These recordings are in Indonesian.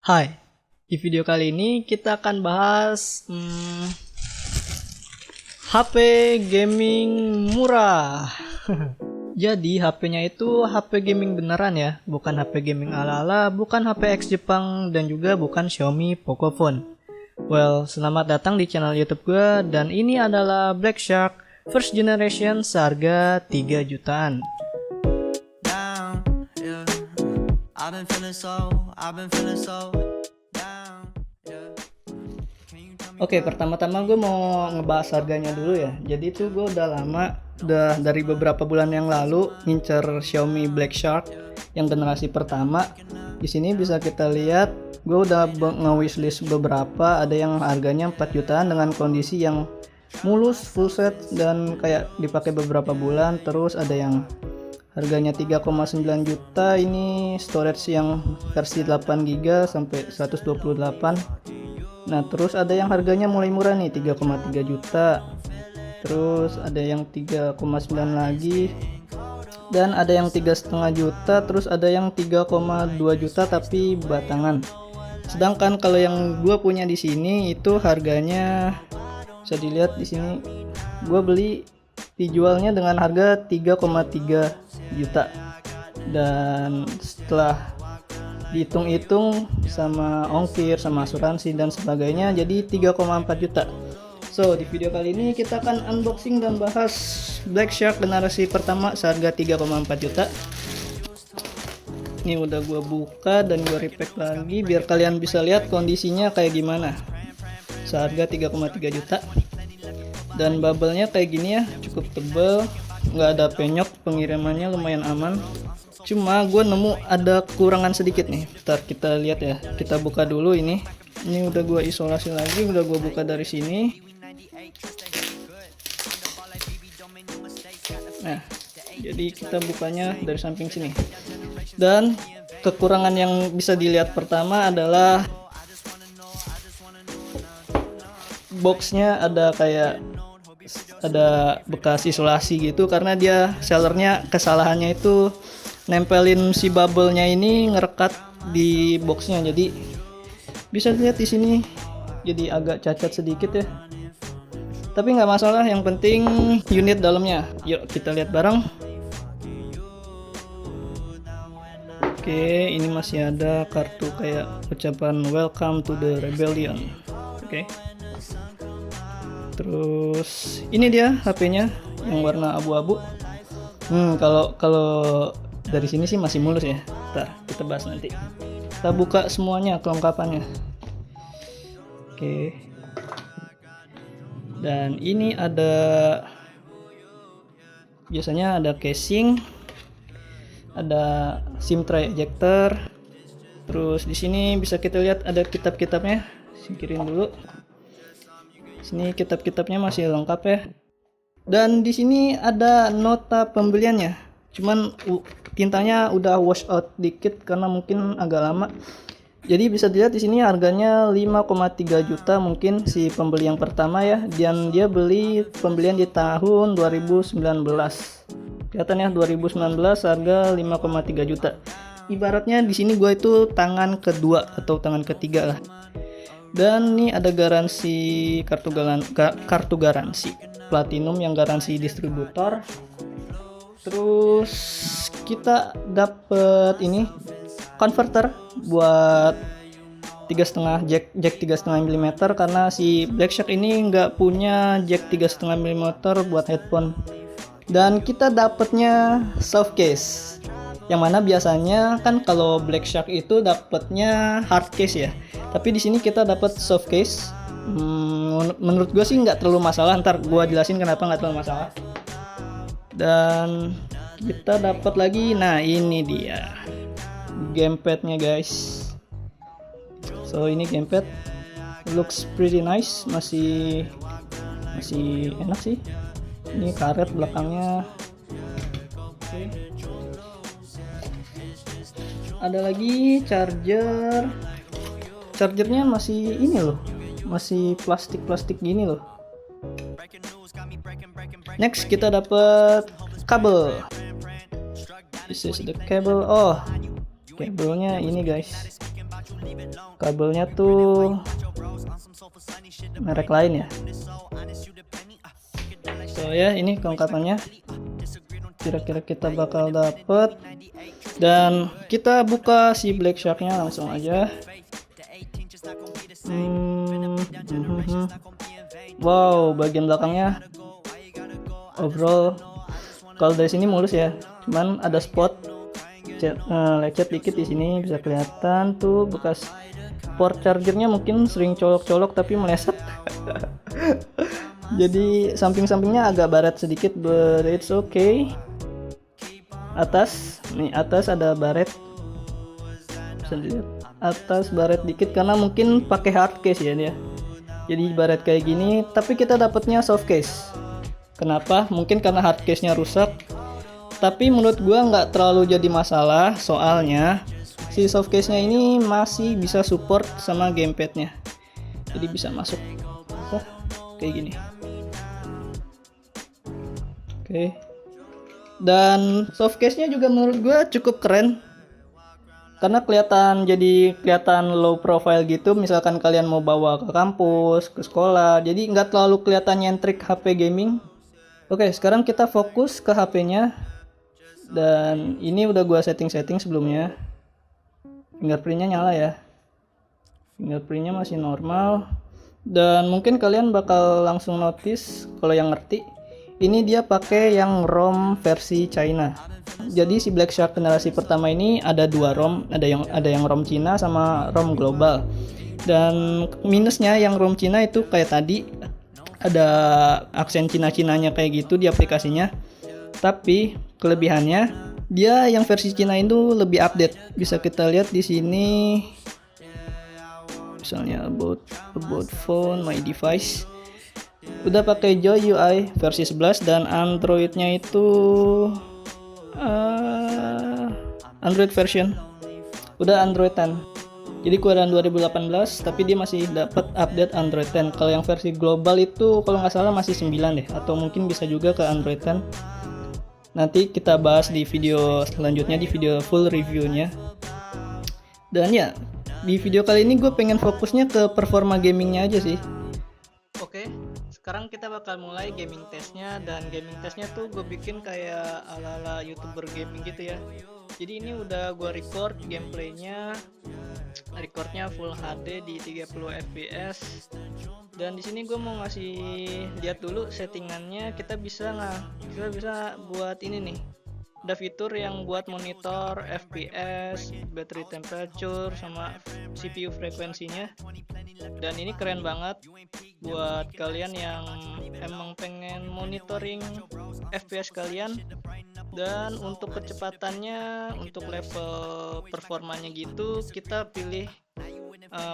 Hai, di video kali ini kita akan bahas HP gaming murah. Jadi HP-nya itu HP gaming beneran ya, bukan HP gaming ala-ala, bukan HP X Jepang, dan juga bukan Xiaomi Pocophone. Well, selamat datang di channel YouTube gue, dan ini adalah Black Shark First Generation seharga 3 jutaan. Oke, pertama-tama gue mau ngebahas harganya dulu ya. Jadi tuh gue udah dari beberapa bulan yang lalu ngincer Xiaomi Black Shark yang generasi pertama. Di sini bisa kita lihat gue udah nge-wishlist beberapa, ada yang harganya 4 jutaan dengan kondisi yang mulus, full set, dan kayak dipakai beberapa bulan. Terus ada yang harganya 3,9 juta, ini storage yang versi 8GB sampai 128. Nah, terus ada yang harganya mulai murah nih, 3,3 juta. Terus ada yang 3,9 lagi. Dan ada yang 3,5 juta, terus ada yang 3,2 juta tapi batangan. Sedangkan kalau yang gua punya di sini itu harganya bisa dilihat di sini. Gua beli dijualnya dengan harga 3,3 juta. Dan setelah dihitung-hitung sama ongkir, sama asuransi dan sebagainya, jadi 3,4 juta. So, di video kali ini kita akan unboxing dan bahas Black Shark generasi pertama seharga 3,4 juta. Ini udah gua buka dan gua repack lagi biar kalian bisa lihat kondisinya kayak gimana. Seharga 3,3 juta. Dan bubble-nya kayak gini ya, cukup tebal, nggak ada penyok, pengirimannya lumayan aman. Cuma gue nemu ada kekurangan sedikit nih. Ntar kita lihat ya. Kita buka dulu ini. Ini udah gue isolasi lagi. Udah gue buka dari sini. Nah, jadi kita bukanya dari samping sini. Dan kekurangan yang bisa dilihat pertama adalah boxnya ada kayak ada bekas isolasi gitu, karena dia sellernya kesalahannya itu nempelin si bubble-nya ini ngerekat di boxnya, jadi bisa dilihat di sini jadi agak cacat sedikit ya, tapi nggak masalah, yang penting unit dalamnya. Yuk kita lihat bareng. Oke, ini masih ada kartu kayak ucapan welcome to the rebellion. Oke, terus ini dia HP-nya yang warna abu-abu. Kalau dari sini sih masih mulus ya. Ntar kita bahas nanti. Kita buka semuanya kelengkapannya. Oke. Dan ini biasanya ada casing, ada SIM tray ejector. Terus di sini bisa kita lihat ada kitab-kitabnya. Singkirin dulu. Sini kitab-kitabnya masih lengkap ya. Dan di sini ada nota pembeliannya. Cuman tintanya udah wash out dikit karena mungkin agak lama. Jadi bisa dilihat di sini harganya 5,3 juta mungkin si pembeli yang pertama ya. Dan dia beli pembelian di tahun 2019. Kelihatan ya, 2019 harga 5,3 juta. Ibaratnya di sini gue itu tangan kedua atau tangan ketiga lah. Dan ini ada garansi kartu garansi platinum yang garansi distributor. Terus kita dapet ini converter buat 3,5 jack 3,5 mm, karena si Black Shark ini nggak punya jack 3,5 mm buat headphone. Dan kita dapetnya soft case, yang mana biasanya kan kalau Black Shark itu dapetnya hard case ya, tapi di sini kita dapat soft case. Menurut gue sih nggak terlalu masalah, ntar gue jelasin kenapa nggak terlalu masalah. Dan kita dapat lagi, nah ini dia gamepadnya guys. So ini gamepad, looks pretty nice, masih enak sih. Ini karet belakangnya. Oke. Ada lagi chargernya masih ini loh, masih plastik gini loh. Next kita dapat kabel. This is the cable. Oh, kabelnya ini guys. Kabelnya tuh merek lain ya. So ya, ini kelengkapannya. Kira-kira kita bakal dapet. Dan kita buka si Black Shark-nya langsung aja. Wow, bagian belakangnya overall kalau dari sini mulus ya. Cuman ada spot lecet dikit di sini, bisa kelihatan tuh bekas port chargernya mungkin sering colok-colok tapi meleset. Jadi samping-sampingnya agak baret sedikit, but it's okay. Atas ada baret, bisa dilihat atas baret dikit karena mungkin pakai hard case ya dia. Jadi baret kayak gini, tapi kita dapatnya soft case. Kenapa? Mungkin karena hard case-nya rusak. Tapi menurut gua nggak terlalu jadi masalah, soalnya si soft case-nya ini masih bisa support sama gamepad-nya. Jadi bisa masuk kayak gini. Oke. Dan soft case-nya juga menurut gua cukup keren. Karena kelihatan low profile gitu, misalkan kalian mau bawa ke kampus, ke sekolah, jadi nggak terlalu kelihatan nyentrik HP gaming. Oke, sekarang kita fokus ke HP-nya. Dan ini udah gua setting sebelumnya. Fingerprintnya nyala ya. Fingerprintnya masih normal. Dan mungkin kalian bakal langsung notice kalau yang ngerti. Ini dia pakai yang ROM versi China. Jadi si Black Shark generasi pertama ini ada dua ROM, ada yang ROM Cina sama ROM global. Dan minusnya yang ROM Cina itu kayak tadi ada aksen Cina-Cinanya kayak gitu di aplikasinya. Tapi kelebihannya dia yang versi Cina itu lebih update. Bisa kita lihat di sini. Misalnya about phone, my device. Udah pakai Joy UI versi 11 dan Android-nya itu Android version. Udah Android 10. Jadi keluaran 2018 tapi dia masih dapat update Android 10. Kalau yang versi global itu kalau nggak salah masih 9 deh, atau mungkin bisa juga ke Android 10. Nanti kita bahas di video selanjutnya, di video full reviewnya. Dan ya, di video kali ini gue pengen fokusnya ke performa gamingnya aja sih. Oke, sekarang kita bakal mulai gaming testnya. Dan gaming testnya tuh gue bikin kayak ala-ala YouTuber gaming gitu ya. Jadi ini udah gue record gameplaynya. Recordnya full HD di 30 fps. Dan di sini gue mau ngasih lihat dulu settingannya. Kita bisa buat ini nih. Ada fitur yang buat monitor FPS, battery temperature, sama CPU frekuensinya. Dan ini keren banget buat kalian yang emang pengen monitoring FPS kalian. Dan untuk kecepatannya, untuk level performanya gitu, kita pilih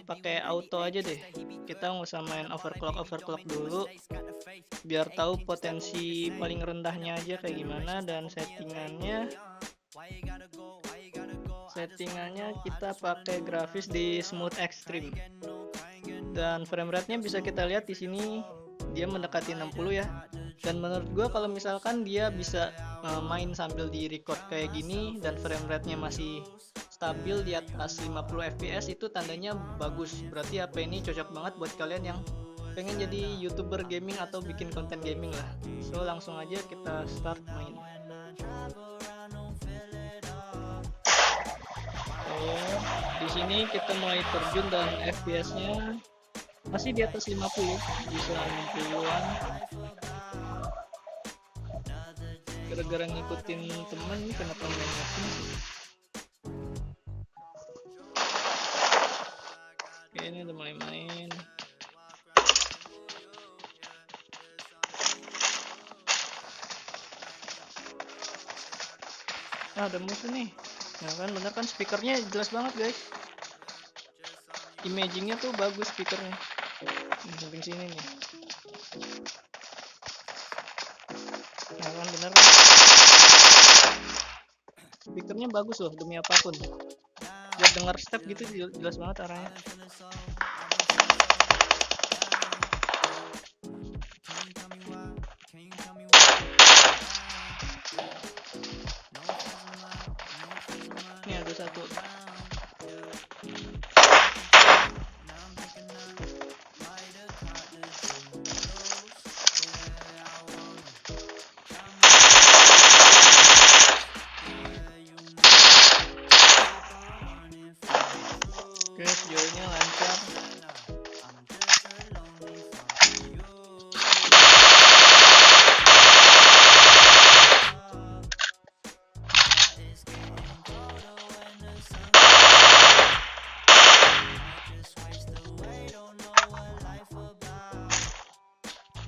pakai auto aja deh. Kita nggak usah main overclock dulu, biar tahu potensi paling rendahnya aja kayak gimana. Dan settingannya kita pakai grafis di smooth extreme. Dan frame rate-nya bisa kita lihat di sini dia mendekati 60 ya. Dan menurut gue kalau misalkan dia bisa main sambil di record kayak gini dan frame rate-nya masih stabil di atas 50 fps, itu tandanya bagus. Berarti HP ini cocok banget buat kalian yang pengen jadi YouTuber gaming atau bikin konten gaming lah. So langsung aja kita start main. Di sini kita mulai terjun dan FPS-nya masih di atas 50, bisa 60-an. Gara-gara ngikutin temen kenapa main sih. Oke, ini udah mulai main. Nah, ada musuh nih. Nah kan, bener kan, speakernya jelas banget guys. Imagingnya tuh bagus speakernya. Di samping sini nih. Nah kan, bener kan. Speakernya bagus loh, demi apapun. Buat denger step gitu jelas banget arahnya. Ini ada satu. Oke, sejauhnya lancar.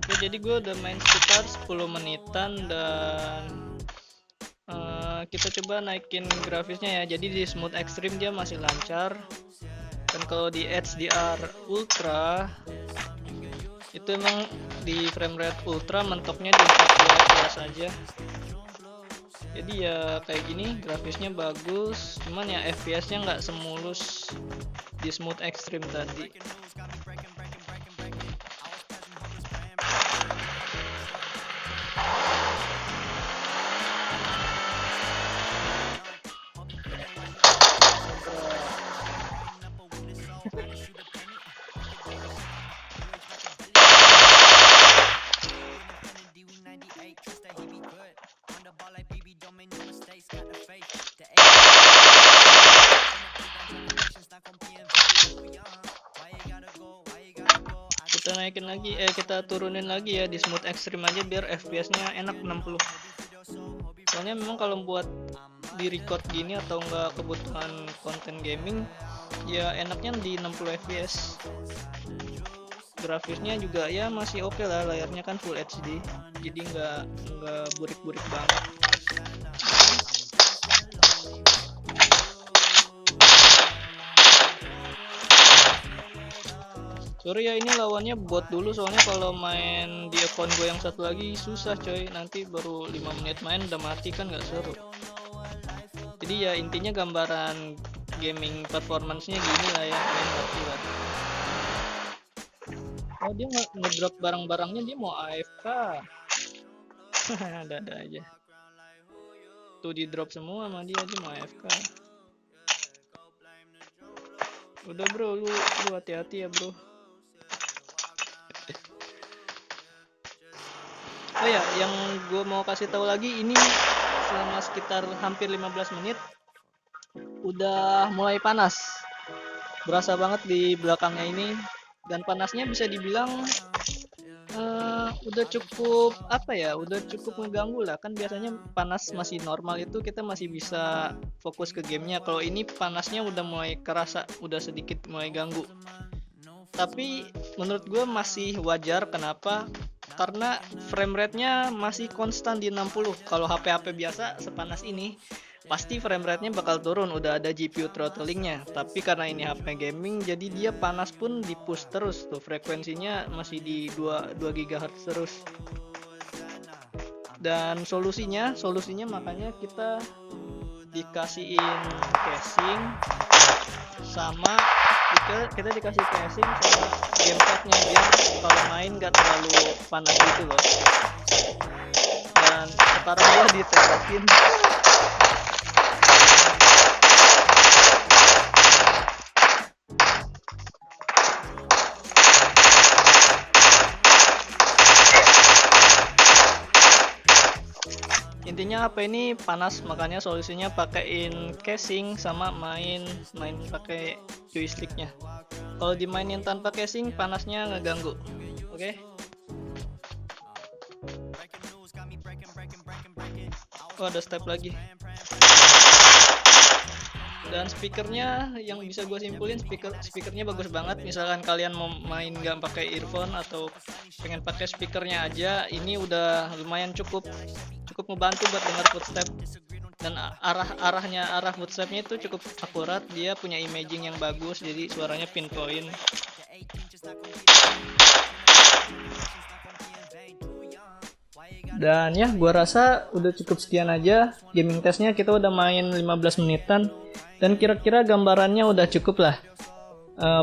Oke, jadi gue udah main sekitar 10 menitan dan kita coba naikin grafisnya ya. Jadi di smooth extreme dia masih lancar, dan kalau di HDR ultra itu emang di frame rate ultra mentoknya di 40 aja. Jadi ya kayak gini, grafisnya bagus, cuman ya FPS-nya nggak semulus di smooth extreme tadi. Kita naikin lagi, kita turunin lagi ya di smooth extreme aja biar FPS-nya enak 60. Soalnya memang kalau buat di record gini atau enggak kebutuhan konten gaming, ya enaknya di 60 fps. Grafisnya juga ya masih oke lah, layarnya kan full HD, jadi nggak burik-burik banget. Sorry ya, ini lawannya bot dulu, soalnya kalau main di akun gue yang satu lagi susah coy, nanti baru 5 menit main udah mati kan nggak seru. Jadi ya intinya gambaran gaming performance-nya gini lah ya, main mati lah. Oh, dia ngedrop barang-barangnya, dia mau AFK. Ada aja. Tuh di drop semua sama dia mau AFK. Udah bro, lu hati-hati ya bro. Oh ya, yang gue mau kasih tahu lagi, ini selama sekitar hampir 15 menit udah mulai panas. Berasa banget di belakangnya ini, dan panasnya bisa dibilang udah cukup udah cukup mengganggu lah. Kan biasanya panas masih normal itu kita masih bisa fokus ke gamenya. Kalau ini panasnya udah mulai kerasa, udah sedikit mulai ganggu. Tapi menurut gue masih wajar. Kenapa? Karena frame rate-nya masih konstan di 60. Kalau HP-HP biasa sepanas ini pasti frame rate-nya bakal turun, udah ada GPU throttling-nya. Tapi karena ini HP gaming, jadi dia panas pun di push terus tuh, frekuensinya masih di 2 GHz terus. Dan solusinya makanya kita dikasihin casing sama kita dikasih casing sama gamepadnya biar kalau main gak terlalu panas gitu loh. Dan sekarang gua ditetesin. Intinya HP ini panas, makanya solusinya pakaiin casing sama main pakai joysticknya. Kalau dimainin tanpa casing panasnya ngeganggu. Oke? Oh, ada step lagi. Dan speakernya yang bisa gue simpulin, speakernya bagus banget. Misalkan kalian mau main nggak pakai earphone atau pengen pakai speakernya aja, ini udah lumayan cukup membantu buat dengar footstep. Dan arah footstepnya itu cukup akurat, dia punya imaging yang bagus, jadi suaranya pinpoint. Dan ya, gua rasa udah cukup sekian aja gaming testnya. Kita udah main 15 menitan dan kira-kira gambarannya udah cukup lah.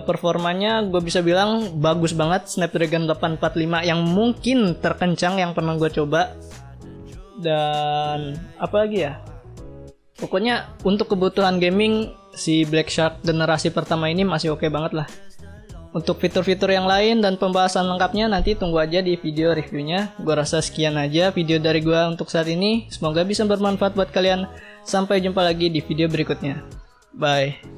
Performanya gue bisa bilang bagus banget, Snapdragon 845 yang mungkin terkencang yang pernah gue coba. Dan apa lagi ya, pokoknya untuk kebutuhan gaming si Black Shark generasi pertama ini masih oke banget lah. Untuk fitur-fitur yang lain dan pembahasan lengkapnya nanti tunggu aja di video reviewnya. Gue rasa sekian aja video dari gue untuk saat ini. Semoga bisa bermanfaat buat kalian. Sampai jumpa lagi di video berikutnya. Bye.